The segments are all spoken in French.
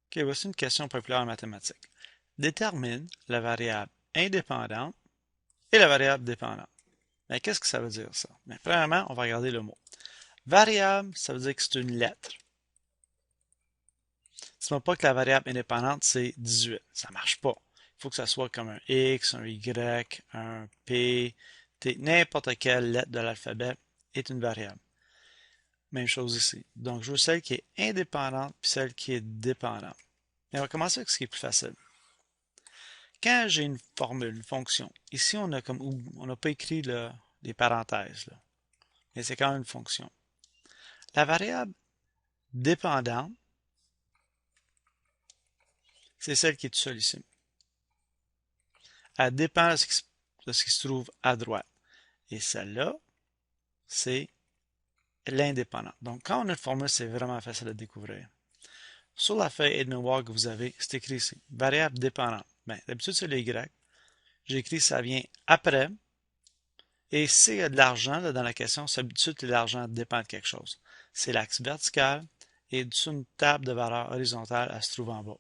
Ok, voici une question populaire en mathématiques. Détermine la variable indépendante et la variable dépendante. Mais qu'est-ce que ça veut dire ça? Mais premièrement, on va regarder le mot. Variable, ça veut dire que c'est une lettre. Dis-moi pas que la variable indépendante, c'est 18. Ça marche pas. Il faut que ça soit comme un X, un Y, un P, T. N'importe quelle lettre de l'alphabet est une variable. Même chose ici. Donc, je veux celle qui est indépendante puis celle qui est dépendante. Mais on va commencer avec ce qui est plus facile. Quand j'ai une formule, une fonction, ici on a comme on n'a pas écrit les parenthèses, là, mais c'est quand même une fonction. La variable dépendante, c'est celle qui est toute seule ici. Elle dépend de ce qui se trouve à droite. Et celle-là, c'est l'indépendante. Donc, quand on a une formule, c'est vraiment facile à découvrir. Sur la feuille Edmund que vous avez, c'est écrit ici, variable dépendante. Ben, d'habitude, c'est le Y. J'ai écrit ça vient après. Et s'il y a de l'argent dans la question, d'habitude, l'argent dépend de quelque chose. C'est l'axe vertical et dessous une table de valeurs horizontale, elle se trouve en bas.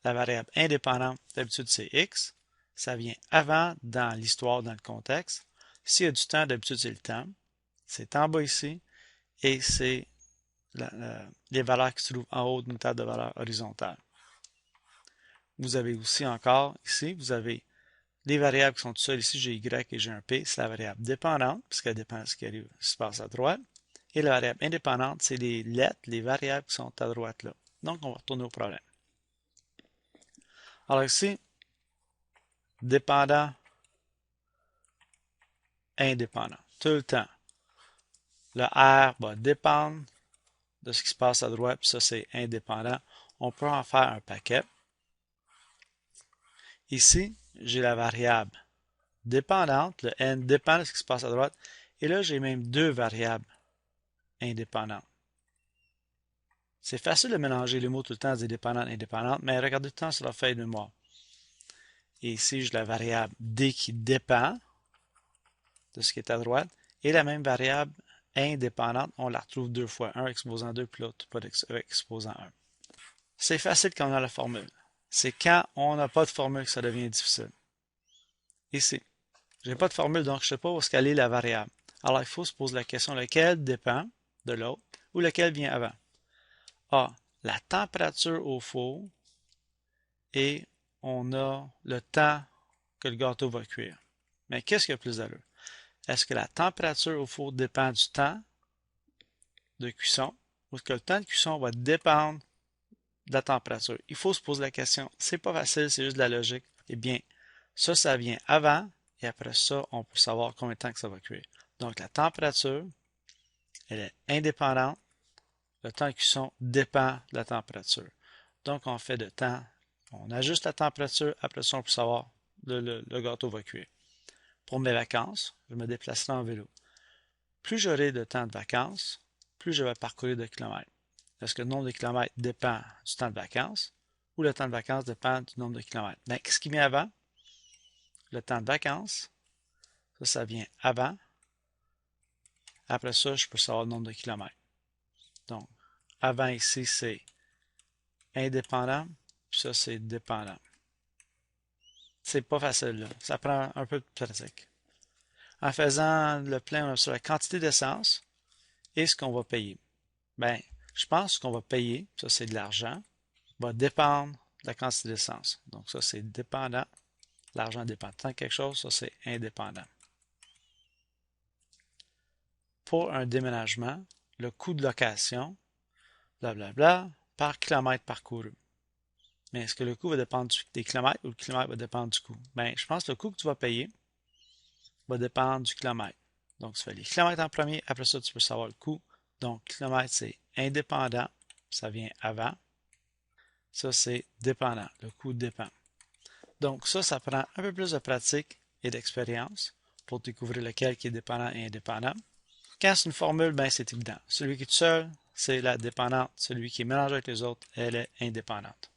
La variable indépendante, d'habitude, c'est X. Ça vient avant dans l'histoire, dans le contexte. S'il y a du temps, d'habitude, c'est le temps. C'est en bas ici. Et c'est les valeurs qui se trouvent en haut d'une table de valeurs horizontale. Vous avez aussi encore, ici, vous avez les variables qui sont toutes seules. Ici, j'ai Y et j'ai un P. C'est la variable dépendante, puisqu'elle dépend de ce qui se passe à droite. Et la variable indépendante, c'est les lettres, les variables qui sont à droite là. Donc, on va retourner au problème. Alors ici, dépendant, indépendant. Tout le temps. Le R va dépendre de ce qui se passe à droite, puis ça, c'est indépendant. On peut en faire un paquet. Ici, j'ai la variable dépendante. Le N dépend de ce qui se passe à droite. Et là, j'ai même deux variables indépendantes. C'est facile de mélanger les mots tout le temps, des dépendantes et indépendantes, mais regardez tout le temps sur la feuille de mémoire. Et ici, j'ai la variable D qui dépend de ce qui est à droite. Et la même variable indépendante, on la retrouve deux fois. Un exposant 2, puis l'autre pas exposant 1. C'est facile quand on a la formule. C'est quand on n'a pas de formule que ça devient difficile. Ici, j'ai pas de formule, donc je ne sais pas où est-ce qu'elle est la variable. Alors, il faut se poser la question lequel dépend de l'autre ou lequel vient avant. A, la température au four et on a le temps que le gâteau va cuire. Mais qu'est-ce qui a plus d'allure? Est-ce que la température au four dépend du temps de cuisson ou est-ce que le temps de cuisson va dépendre de la température? Il faut se poser la question. C'est pas facile, c'est juste de la logique. Eh bien, ça vient avant et après ça, on peut savoir combien de temps que ça va cuire. Donc, la température, elle est indépendante. Le temps de cuisson dépend de la température. Donc, on fait de temps. On ajuste la température. Après ça, on peut savoir le gâteau va cuire. Pour mes vacances, je me déplacerai en vélo. Plus j'aurai de temps de vacances, plus je vais parcourir de kilomètres. Est-ce que le nombre de kilomètres dépend du temps de vacances ou le temps de vacances dépend du nombre de kilomètres? Bien, qu'est-ce qui vient avant? Le temps de vacances. Ça vient avant. Après ça, je peux savoir le nombre de kilomètres. Donc, avant ici, c'est indépendant, puis ça, c'est dépendant. C'est pas facile, là. Ça prend un peu de pratique. En faisant le plein, on a sur la quantité d'essence et ce qu'on va payer. Ben, je pense qu'on va payer, ça c'est de l'argent, va dépendre de la quantité d'essence. Donc ça c'est dépendant. L'argent dépend de quelque chose, ça c'est indépendant. Pour un déménagement, le coût de location, blablabla, par kilomètre parcouru. Mais est-ce que le coût va dépendre des kilomètres ou le kilomètre va dépendre du coût? Ben, je pense que le coût que tu vas payer va dépendre du kilomètre. Donc, tu fais les kilomètres en premier, après ça, tu peux savoir le coût. Donc, kilomètre, c'est indépendant, ça vient avant. Ça, c'est dépendant, le coût dépend. Donc, ça prend un peu plus de pratique et d'expérience pour découvrir lequel qui est dépendant et indépendant. Quand c'est une formule, ben, c'est évident. Celui qui est tout seul, c'est la dépendante. Celui qui est mélangé avec les autres, elle est indépendante.